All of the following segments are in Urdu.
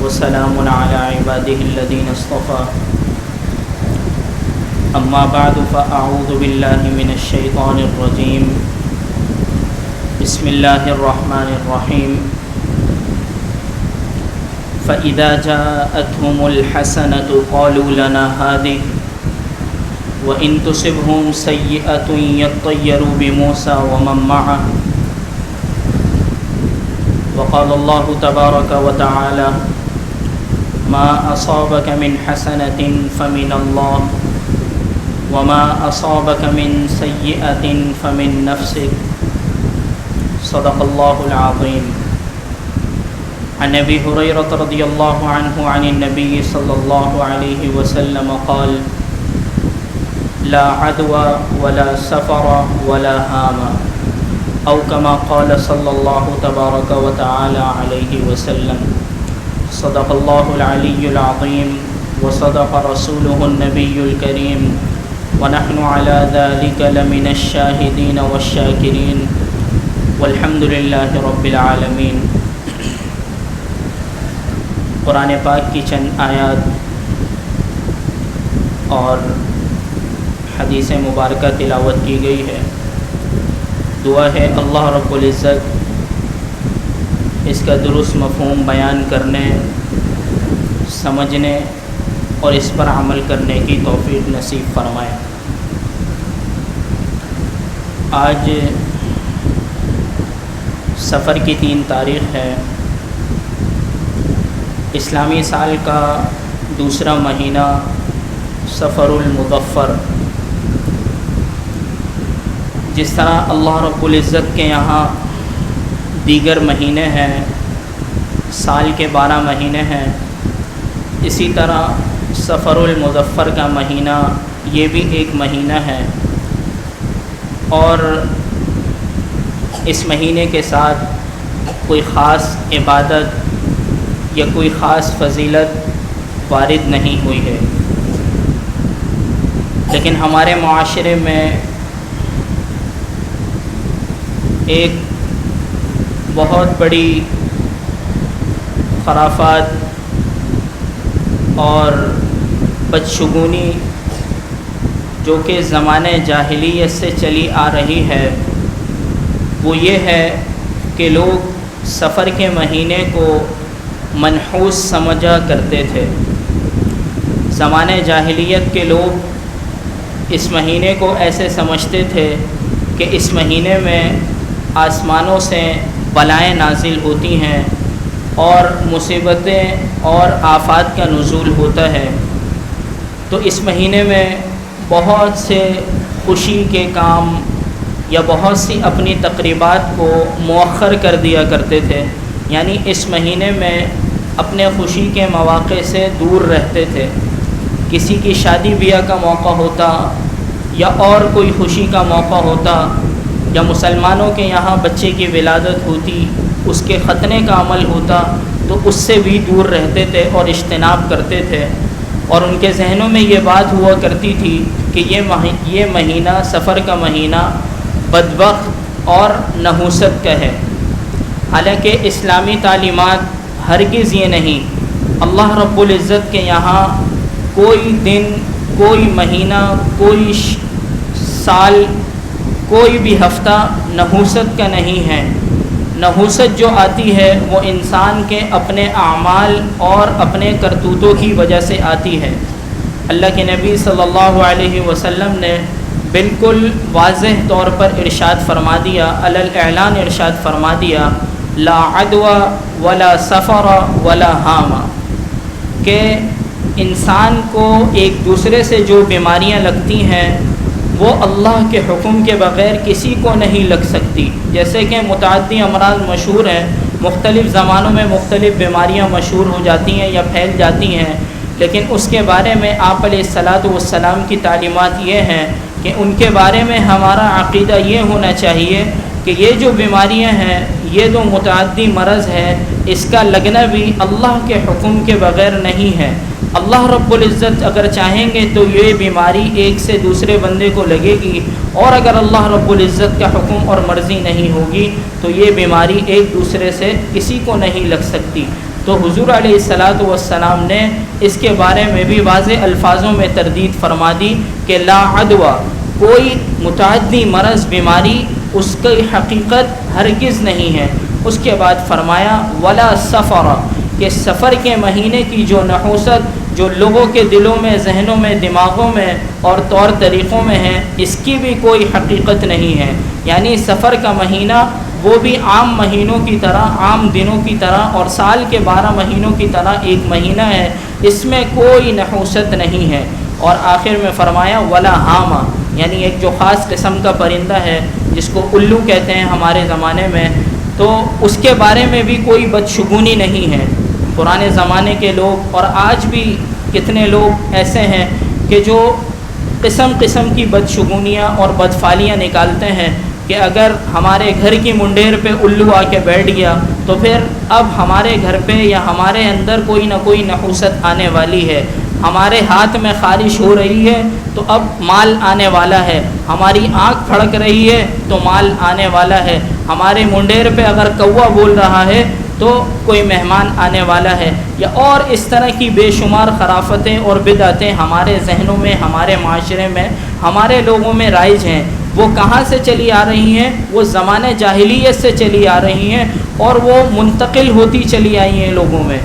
وسلام على عباده الذين اصطفى أما بعد فأعوذ بالله من الشيطان الرجيم بسم الله الرحمن الرحيم فإذا جاءتهم الحسنة قالوا لنا هذه وإن تصبهم سيئة يطيروا بموسى ومن معه وقال الله تبارك وتعالى ما أصابك من حسنة فمن الله وما أصابك من سيئة فمن نفسك صدق الله العظيم. عن أبي هريرة رضي الله عنه عن النبي صلى الله عليه وسلم قال لا عدوى ولا سفر ولا هام أو كما قال صلى الله تبارك وتعالى عليه وسلم. صدق الله العلي العظيم وصدق رسوله النبي الكريم ونحن على ذلك لمن الشاهدين والشاكرين والحمد لله رب العالمين. قرآن پاک کی چند آیات اور حدیث مبارکہ تلاوت کی گئی ہے. دعا ہے اللہ رب العزت اس کا درست مفہوم بیان کرنے، سمجھنے اور اس پر عمل کرنے کی توفیق نصیب فرمائے. آج سفر کی 3 تاریخ ہے. اسلامی سال کا دوسرا مہینہ سفر المظفر. جس طرح اللہ رب العزت کے یہاں دیگر مہینے ہیں، سال کے 12 مہینے ہیں، اسی طرح سفر المظفر کا مہینہ یہ بھی ایک مہینہ ہے اور اس مہینے کے ساتھ کوئی خاص عبادت یا کوئی خاص فضیلت وارد نہیں ہوئی ہے. لیکن ہمارے معاشرے میں ایک بہت بڑی خرافات اور بدشگونی جو کہ زمانے جاہلیت سے چلی آ رہی ہے وہ یہ ہے کہ لوگ سفر کے مہینے کو منحوس سمجھا کرتے تھے. زمانے جاہلیت کے لوگ اس مہینے کو ایسے سمجھتے تھے کہ اس مہینے میں آسمانوں سے بلائیں نازل ہوتی ہیں اور مصیبتیں اور آفات کا نزول ہوتا ہے. تو اس مہینے میں بہت سے خوشی کے کام یا بہت سی اپنی تقریبات کو مؤخر کر دیا کرتے تھے. یعنی اس مہینے میں اپنے خوشی کے مواقع سے دور رہتے تھے. کسی کی شادی بیاہ کا موقع ہوتا یا اور کوئی خوشی کا موقع ہوتا یا مسلمانوں کے یہاں بچے کی ولادت ہوتی، اس کے ختنے کا عمل ہوتا تو اس سے بھی دور رہتے تھے اور اجتناب کرتے تھے. اور ان کے ذہنوں میں یہ بات ہوا کرتی تھی کہ یہ مہینہ سفر کا مہینہ بدبخت اور نحوست کا ہے. حالانکہ اسلامی تعلیمات ہرگز یہ نہیں. اللہ رب العزت کے یہاں کوئی دن، کوئی مہینہ، کوئی سال، کوئی بھی ہفتہ نحوست کا نہیں ہے. نحوست جو آتی ہے وہ انسان کے اپنے اعمال اور اپنے کرتوتوں کی وجہ سے آتی ہے. اللہ کے نبی صلی اللہ علیہ وسلم نے بالکل واضح طور پر ارشاد فرما دیا، علی الاعلان ارشاد فرما دیا لا عدوى ولا سفر ولا ہام، کہ انسان کو ایک دوسرے سے جو بیماریاں لگتی ہیں وہ اللہ کے حکم کے بغیر کسی کو نہیں لگ سکتی. جیسے کہ متعدی امراض مشہور ہیں، مختلف زمانوں میں مختلف بیماریاں مشہور ہو جاتی ہیں یا پھیل جاتی ہیں، لیکن اس کے بارے میں آپ علیہ الصلاۃ والسلام کی تعلیمات یہ ہیں کہ ان کے بارے میں ہمارا عقیدہ یہ ہونا چاہیے کہ یہ جو بیماریاں ہیں یہ جو متعدی مرض ہے اس کا لگنا بھی اللہ کے حکم کے بغیر نہیں ہے۔ اللہ رب العزت اگر چاہیں گے تو یہ بیماری ایک سے دوسرے بندے کو لگے گی، اور اگر اللہ رب العزت کا حکم اور مرضی نہیں ہوگی تو یہ بیماری ایک دوسرے سے کسی کو نہیں لگ سکتی۔ تو حضور علیہ الصلاۃ والسلام نے اس کے بارے میں بھی واضح الفاظوں میں تردید فرما دی کہ لا عدوہ، کوئی متعدی مرض بیماری اس کی حقیقت ہرگز نہیں ہے۔ اس کے بعد فرمایا ولا سفر، کہ سفر کے مہینے کی جو نحوست جو لوگوں کے دلوں میں، ذہنوں میں، دماغوں میں اور طور طریقوں میں ہے، اس کی بھی کوئی حقیقت نہیں ہے۔ یعنی سفر کا مہینہ وہ بھی عام مہینوں کی طرح، عام دنوں کی طرح اور سال کے 12 مہینوں کی طرح ایک مہینہ ہے، اس میں کوئی نحوست نہیں ہے۔ اور آخر میں فرمایا ولا حامہ، یعنی ایک جو خاص قسم کا پرندہ ہے جس کو الو کہتے ہیں ہمارے زمانے میں، تو اس کے بارے میں بھی کوئی بدشگونی نہیں ہے۔ پرانے زمانے کے لوگ اور آج بھی کتنے لوگ ایسے ہیں کہ جو قسم قسم کی بدشگونیاں اور بدفالیاں نکالتے ہیں کہ اگر ہمارے گھر کی منڈیر پہ الو آ کے بیٹھ گیا تو پھر اب ہمارے گھر پہ یا ہمارے اندر کوئی نہ کوئی نحوست آنے والی ہے، ہمارے ہاتھ میں خارش ہو رہی ہے تو اب مال آنے والا ہے، ہماری آنکھ پھڑک رہی ہے تو مال آنے والا ہے، ہمارے منڈیر پہ اگر کوا بول رہا ہے تو کوئی مہمان آنے والا ہے، یا اور اس طرح کی بے شمار خرافتیں اور بدعتیں ہمارے ذہنوں میں، ہمارے معاشرے میں، ہمارے لوگوں میں رائج ہیں۔ وہ کہاں سے چلی آ رہی ہیں؟ وہ زمانے جاہلیت سے چلی آ رہی ہیں اور وہ منتقل ہوتی چلی آئی ہیں لوگوں میں۔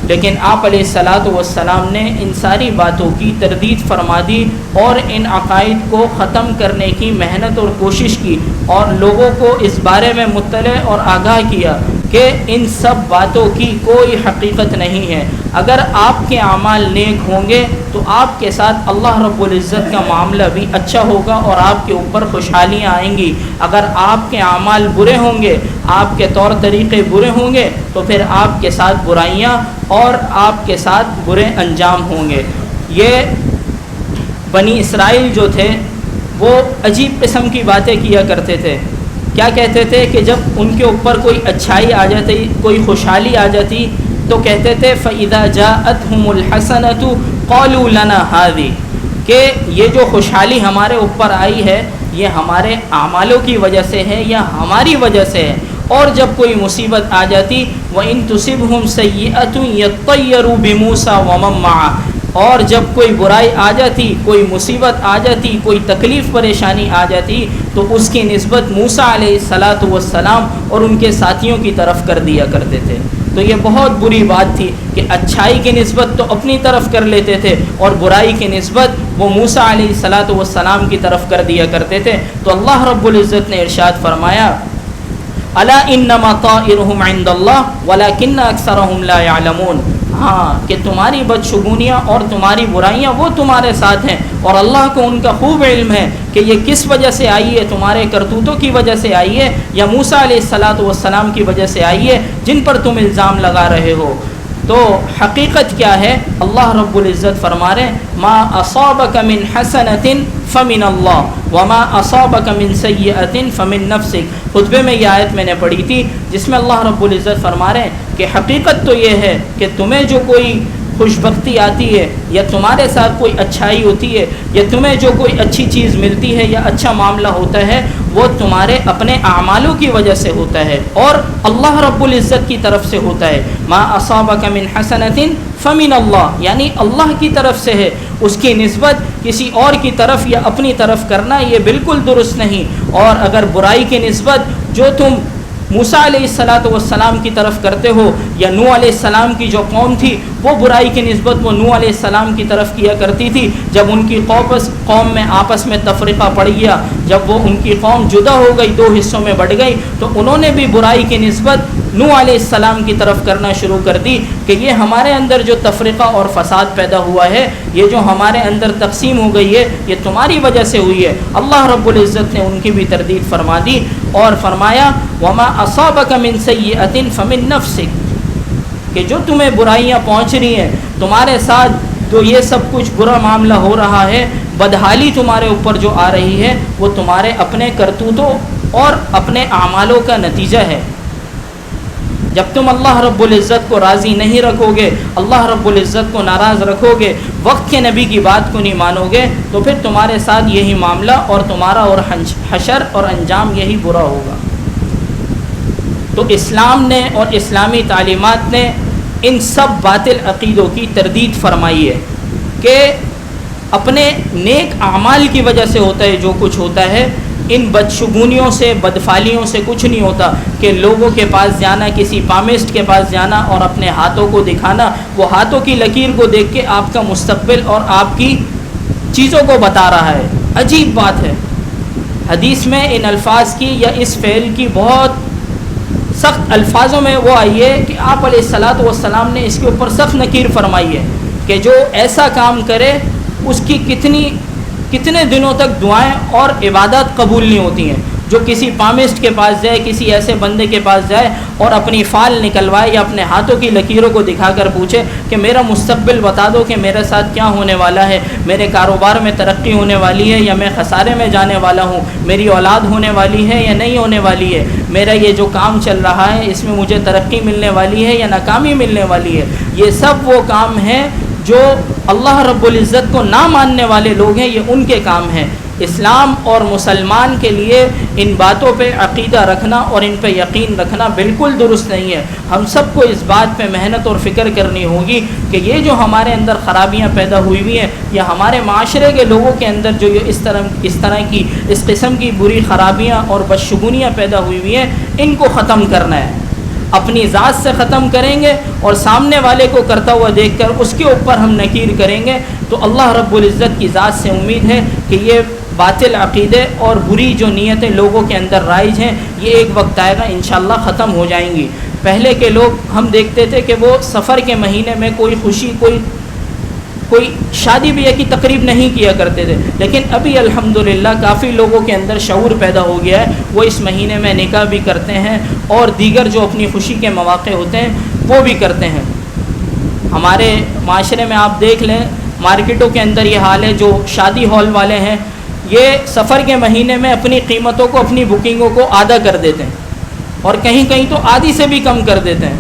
لیکن آپ علیہ الصلاۃ والسلام نے ان ساری باتوں کی تردید فرما دی اور ان عقائد کو ختم کرنے کی محنت اور کوشش کی، اور لوگوں کو اس بارے میں مطلع اور آگاہ کیا کہ ان سب باتوں کی کوئی حقیقت نہیں ہے۔ اگر آپ کے اعمال نیک ہوں گے تو آپ کے ساتھ اللہ رب العزت کا معاملہ بھی اچھا ہوگا اور آپ کے اوپر خوشحالیاں آئیں گی۔ اگر آپ کے اعمال برے ہوں گے، آپ کے طور طریقے برے ہوں گے تو پھر آپ کے ساتھ برائیاں اور آپ کے ساتھ برے انجام ہوں گے۔ یہ بنی اسرائیل جو تھے وہ عجیب قسم کی باتیں کیا کرتے تھے۔ کیا کہتے تھے کہ جب ان کے اوپر کوئی اچھائی آ جاتی، کوئی خوشحالی آ جاتی تو کہتے تھے فَإِذَا جَاءَتْهُمُ الْحَسَنَةُ قَالُوا لَنَا هَذِهِ، کہ یہ جو خوشحالی ہمارے اوپر آئی ہے یہ ہمارے اعمالوں کی وجہ سے ہے یا ہماری وجہ سے ہے۔ اور جب کوئی مصیبت آ جاتی وَإِن تُصِبْهُمْ سَيِّئَةٌ يَطَّيَّرُوا بِمُوسَىٰ وَمَن مَّعَهُ، اور جب کوئی برائی آ جاتی، کوئی مصیبت آ جاتی، کوئی تکلیف پریشانی آ جاتی تو اس کی نسبت موسیٰ علیہ الصلاۃ والسلام اور ان کے ساتھیوں کی طرف کر دیا کرتے تھے۔ تو یہ بہت بری بات تھی کہ اچھائی کی نسبت تو اپنی طرف کر لیتے تھے اور برائی کی نسبت وہ موسیٰ علیہ الصلاۃ والسلام کی طرف کر دیا کرتے تھے۔ تو اللہ رب العزت نے ارشاد فرمایا الا انما طائرهم عند الله ولكن اکثرهم لا يعلمون، ہاں کہ تمہاری بدشگونیاں اور تمہاری برائیاں وہ تمہارے ساتھ ہیں اور اللہ کو ان کا خوب علم ہے کہ یہ کس وجہ سے آئی ہے، تمہارے کرتوتوں کی وجہ سے آئی ہے یا موسیٰ علیہ الصلاۃ والسلام کی وجہ سے آئی ہے جن پر تم الزام لگا رہے ہو۔ تو حقیقت کیا ہے؟ اللہ رب العزت فرما رہے ما اصابک من حسنۃ فمن اللہ وما اصابک من سیئۃ فمن نفسک۔ خطبے میں یہ آیت میں نے پڑھی تھی جس میں اللہ رب العزت فرما رہے ہیں کہ حقیقت تو یہ ہے کہ تمہیں جو کوئی خوش بختی آتی ہے یا تمہارے ساتھ کوئی اچھائی ہوتی ہے یا تمہیں جو کوئی اچھی چیز ملتی ہے یا اچھا معاملہ ہوتا ہے وہ تمہارے اپنے اعمالوں کی وجہ سے ہوتا ہے اور اللہ رب العزت کی طرف سے ہوتا ہے۔ ما اصابک من حسنۃ فمن اللہ، یعنی اللہ کی طرف سے ہے، اس کی نسبت کسی اور کی طرف یا اپنی طرف کرنا یہ بالکل درست نہیں۔ اور اگر برائی کی نسبت جو تم موسیٰ علیہ الصلاۃ والسلام کی طرف کرتے ہو یا نوح علیہ السلام کی جو قوم تھی وہ برائی کی نسبت وہ نوح علیہ السلام کی طرف کیا کرتی تھی، جب ان کی قوم میں آپس میں تفرقہ پڑ گیا، جب وہ ان کی قوم جدا ہو گئی، دو حصوں میں بٹ گئی، تو انہوں نے بھی برائی کی نسبت نوح علیہ السلام کی طرف کرنا شروع کر دی کہ یہ ہمارے اندر جو تفرقہ اور فساد پیدا ہوا ہے، یہ جو ہمارے اندر تقسیم ہو گئی ہے یہ تمہاری وجہ سے ہوئی ہے۔ اللہ رب العزت نے ان کی بھی تردید فرما دی اور فرمایا وما اصابک من سیئۃ فمن نفسک، کہ جو تمہیں برائیاں پہنچ رہی ہیں تمہارے ساتھ، جو یہ سب کچھ برا معاملہ ہو رہا ہے، بدحالی تمہارے اوپر جو آ رہی ہے وہ تمہارے اپنے کرتوتوں اور اپنے اعمالوں کا نتیجہ ہے۔ جب تم اللہ رب العزت کو راضی نہیں رکھو گے، اللہ رب العزت کو ناراض رکھو گے، وقت کے نبی کی بات کو نہیں مانو گے، تو پھر تمہارے ساتھ یہی معاملہ اور تمہارا اور حشر اور انجام یہی برا ہوگا۔ تو اسلام نے اور اسلامی تعلیمات نے ان سب باطل عقیدوں کی تردید فرمائی ہے کہ اپنے نیک اعمال کی وجہ سے ہوتا ہے جو کچھ ہوتا ہے، ان بدشگونیوں سے بدفعلیوں سے کچھ نہیں ہوتا کہ لوگوں کے پاس جانا، کسی پامسٹ کے پاس جانا اور اپنے ہاتھوں کو دکھانا، وہ ہاتھوں کی لکیر کو دیکھ کے آپ کا مستقبل اور آپ کی چیزوں کو بتا رہا ہے۔ عجیب بات ہے، حدیث میں ان الفاظ کی یا اس فعل کی بہت سخت الفاظوں میں وہ آئی ہے کہ آپ علیہ الصلاۃ والسلام نے اس کے اوپر سخت نکیر فرمائی ہے کہ جو ایسا کام کرے اس کی کتنے دنوں تک دعائیں اور عبادات قبول نہیں ہوتی ہیں۔ جو کسی پامسٹ کے پاس جائے، کسی ایسے بندے کے پاس جائے اور اپنی فال نکلوائے یا اپنے ہاتھوں کی لکیروں کو دکھا کر پوچھے کہ میرا مستقبل بتا دو کہ میرے ساتھ کیا ہونے والا ہے، میرے کاروبار میں ترقی ہونے والی ہے یا میں خسارے میں جانے والا ہوں، میری اولاد ہونے والی ہے یا نہیں ہونے والی ہے، میرا یہ جو کام چل رہا ہے اس میں مجھے ترقی ملنے والی ہے یا ناکامی ملنے والی ہے، یہ سب وہ کام ہیں جو اللہ رب العزت کو نہ ماننے والے لوگ ہیں، یہ ان کے کام ہیں۔ اسلام اور مسلمان کے لیے ان باتوں پہ عقیدہ رکھنا اور ان پہ یقین رکھنا بالکل درست نہیں ہے۔ ہم سب کو اس بات پہ محنت اور فکر کرنی ہوگی کہ یہ جو ہمارے اندر خرابیاں پیدا ہوئی ہوئی ہیں یا ہمارے معاشرے کے لوگوں کے اندر جو یہ اس طرح کی اس قسم کی بری خرابیاں اور بدشگونیاں پیدا ہوئی ہوئی ہیں، ان کو ختم کرنا ہے۔ اپنی ذات سے ختم کریں گے اور سامنے والے کو کرتا ہوا دیکھ کر اس کے اوپر ہم نکیر کریں گے تو اللہ رب العزت کی ذات سے امید ہے کہ یہ باطل عقیدے اور بری جو نیتیں لوگوں کے اندر رائج ہیں یہ ایک وقت آئے گا انشاءاللہ ختم ہو جائیں گی۔ پہلے کے لوگ ہم دیکھتے تھے کہ وہ سفر کے مہینے میں کوئی خوشی کوئی شادی بیاہ کی تقریب نہیں کیا کرتے تھے، لیکن ابھی الحمدللہ کافی لوگوں کے اندر شعور پیدا ہو گیا ہے، وہ اس مہینے میں نکاح بھی کرتے ہیں اور دیگر جو اپنی خوشی کے مواقع ہوتے ہیں وہ بھی کرتے ہیں۔ ہمارے معاشرے میں آپ دیکھ لیں، مارکیٹوں کے اندر یہ حال ہے، جو شادی ہال والے ہیں یہ سفر کے مہینے میں اپنی قیمتوں کو، اپنی بکنگوں کو آدھا کر دیتے ہیں اور کہیں کہیں تو آدھی سے بھی کم کر دیتے ہیں۔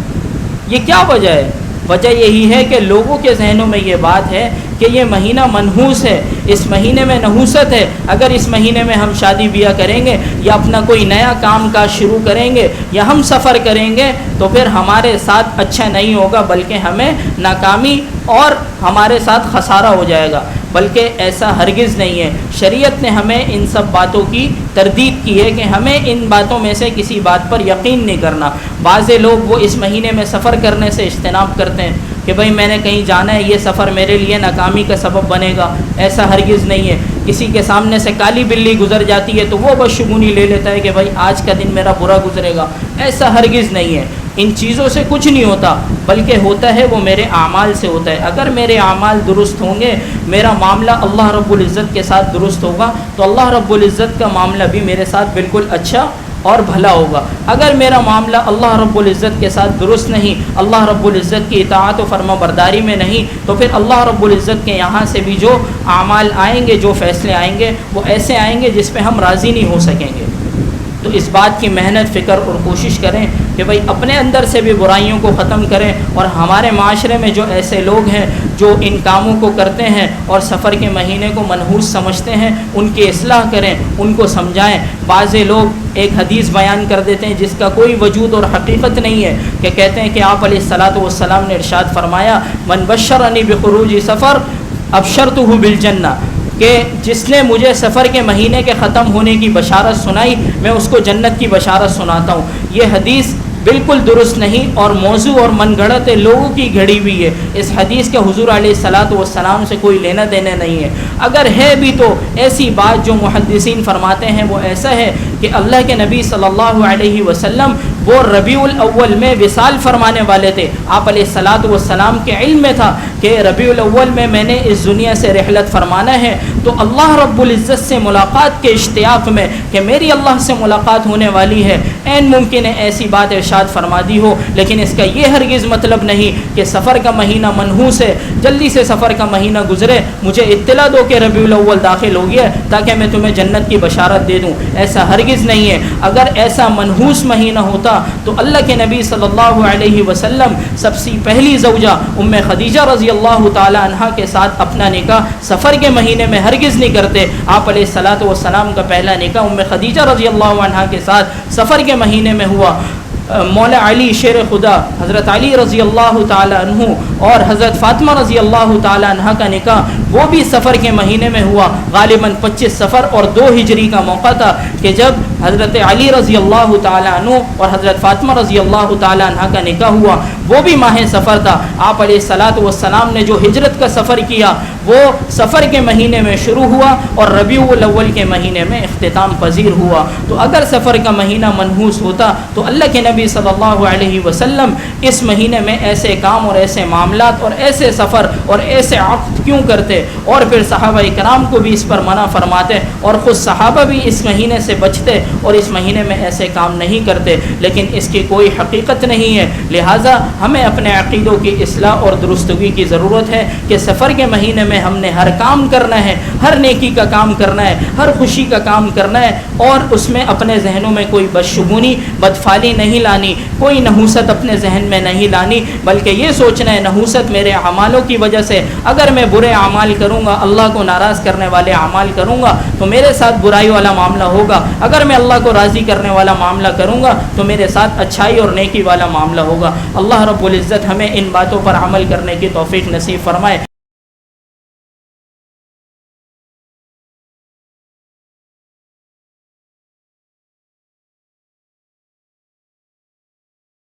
یہ کیا وجہ ہے؟ وجہ یہی ہے کہ لوگوں کے ذہنوں میں یہ بات ہے کہ یہ مہینہ منحوس ہے، اس مہینے میں نحوست ہے، اگر اس مہینے میں ہم شادی بیاہ کریں گے یا اپنا کوئی نیا کام کاج شروع کریں گے یا ہم سفر کریں گے تو پھر ہمارے ساتھ اچھا نہیں ہوگا بلکہ ہمیں ناکامی اور ہمارے ساتھ خسارہ ہو جائے گا، بلکہ ایسا ہرگز نہیں ہے۔ شریعت نے ہمیں ان سب باتوں کی تردید کی ہے کہ ہمیں ان باتوں میں سے کسی بات پر یقین نہیں کرنا۔ بعض لوگ وہ اس مہینے میں سفر کرنے سے اجتناب کرتے ہیں کہ بھئی میں نے کہیں جانا ہے، یہ سفر میرے لیے ناکامی کا سبب بنے گا، ایسا ہرگز نہیں ہے۔ کسی کے سامنے سے کالی بلی گزر جاتی ہے تو وہ بدشگونی لے لیتا ہے کہ بھئی آج کا دن میرا برا گزرے گا، ایسا ہرگز نہیں ہے۔ ان چیزوں سے کچھ نہیں ہوتا، بلکہ ہوتا ہے وہ میرے اعمال سے ہوتا ہے۔ اگر میرے اعمال درست ہوں گے، میرا معاملہ اللہ رب العزت کے ساتھ درست ہوگا تو اللہ رب العزت کا معاملہ بھی میرے ساتھ بالکل اچھا اور بھلا ہوگا۔ اگر میرا معاملہ اللہ رب العزت کے ساتھ درست نہیں، اللہ رب العزت کی اطاعت و فرما برداری میں نہیں، تو پھر اللہ رب العزت کے یہاں سے بھی جو اعمال آئیں گے، جو فیصلے آئیں گے، وہ ایسے آئیں گے جس پہ ہم راضی نہیں ہو سکیں گے۔ تو اس بات کی محنت، فکر اور کوشش کریں کہ بھئی اپنے اندر سے بھی برائیوں کو ختم کریں، اور ہمارے معاشرے میں جو ایسے لوگ ہیں جو ان کاموں کو کرتے ہیں اور سفر کے مہینے کو منحوس سمجھتے ہیں، ان کی اصلاح کریں، ان کو سمجھائیں۔ بعض لوگ ایک حدیث بیان کر دیتے ہیں جس کا کوئی وجود اور حقیقت نہیں ہے، کہ کہتے ہیں کہ آپ علیہ الصلاۃ والسلام نے ارشاد فرمایا من بشرنی بخروج سفر ابشرتہ بالجنہ، کہ جس نے مجھے سفر کے مہینے کے ختم ہونے کی بشارت سنائی میں اس کو جنت کی بشارت سناتا ہوں۔ یہ حدیث بالکل درست نہیں اور موضوع اور من گھڑت لوگوں کی گھڑی ہوئی ہے۔ اس حدیث کے حضور علیہ الصلاۃ والسلام سے کوئی لینا دینا نہیں ہے۔ اگر ہے بھی تو ایسی بات جو محدثین فرماتے ہیں وہ ایسا ہے کہ اللہ کے نبی صلی اللہ علیہ وسلم وہ ربیع الاول میں وصال فرمانے والے تھے۔ آپ علیہ الصلاۃ والسلام کے علم میں تھا کہ ربیع الاول میں نے اس دنیا سے رحلت فرمانا ہے، تو تو اللہ رب العزت سے ملاقات کے اشتیاق میں کہ میری اللہ سے ملاقات ہونے والی ہے، عین ممکن ہے ایسی بات ارشاد فرما دی ہو، لیکن اس کا یہ ہرگز مطلب نہیں کہ سفر کا مہینہ منحوس ہے، جلدی سے سفر کا مہینہ گزرے، مجھے اطلاع دو کہ ربیع الاول داخل ہو گیا تاکہ میں تمہیں جنت کی بشارت دے دوں، ایسا ہرگز نہیں ہے۔ اگر ایسا منحوس مہینہ ہوتا تو اللہ کے نبی صلی اللہ علیہ وسلم سب سے پہلی زوجہ ام خدیجہ رضی اللہ تعالی عنہا کے ساتھ اپنا نکاح سفر کے مہینے میں ہرگز نہیں کرتے۔ آپ علیہ الصلوۃ والسلام کا پہلا نکاح ام خدیجہ رضی اللہ عنہا کے ساتھ سفر کے مہینے میں ہوا۔ مولا علی شیر خدا حضرت علی رضی اللہ تعالی عنہ اور حضرت فاطمہ رضی اللہ تعالی عنہ کا نکاح وہ بھی سفر کے مہینے میں ہوا، غالباً 25 سفر اور 2 ہجری کا موقع تھا کہ جب حضرت علی رضی اللہ تعالی عنہ اور حضرت فاطمہ رضی اللہ تعالی عنہ کا نکاح ہوا، وہ بھی ماہ سفر تھا۔ آپ علیہ الصلوۃ والسلام نے جو ہجرت کا سفر کیا وہ سفر کے مہینے میں شروع ہوا اور ربیع الاول کے مہینے میں اختتام پذیر ہوا۔ تو اگر سفر کا مہینہ منحوس ہوتا تو اللہ کے نبی صلی اللہ علیہ وسلم اس مہینے میں ایسے کام اور ایسے معاملات اور ایسے سفر اور ایسے عقد کیوں کرتے، اور پھر صحابہ کرام کو بھی اس پر منع فرماتے اور خود صحابہ بھی اس مہینے سے بچتے اور اس مہینے میں ایسے کام نہیں کرتے، لیکن اس کی کوئی حقیقت نہیں ہے۔ لہٰذا ہمیں اپنے عقیدوں کی اصلاح اور درستگی کی ضرورت ہے کہ سفر کے مہینے میں ہم نے ہر کام کرنا ہے، ہر نیکی کا کام کرنا ہے، ہر خوشی کا کام کرنا ہے، اور اس میں اپنے ذہنوں میں کوئی بدشگونی بدفعلی نہیں لانی، کوئی نحوست اپنے ذہن میں نہیں لانی، بلکہ یہ سوچنا ہے نحوست میرے اعمالوں کی وجہ سے، اگر میں برے اعمال کروں گا، اللہ کو ناراض کرنے والے اعمال کروں گا تو میرے ساتھ برائی والا معاملہ ہوگا، اگر میں اللہ کو راضی کرنے والا معاملہ کروں گا تو میرے ساتھ اچھائی اور نیکی والا معاملہ ہوگا۔ اللہ رب العزت ہمیں ان باتوں پر عمل کرنے کی توفیق نصیب فرمائے۔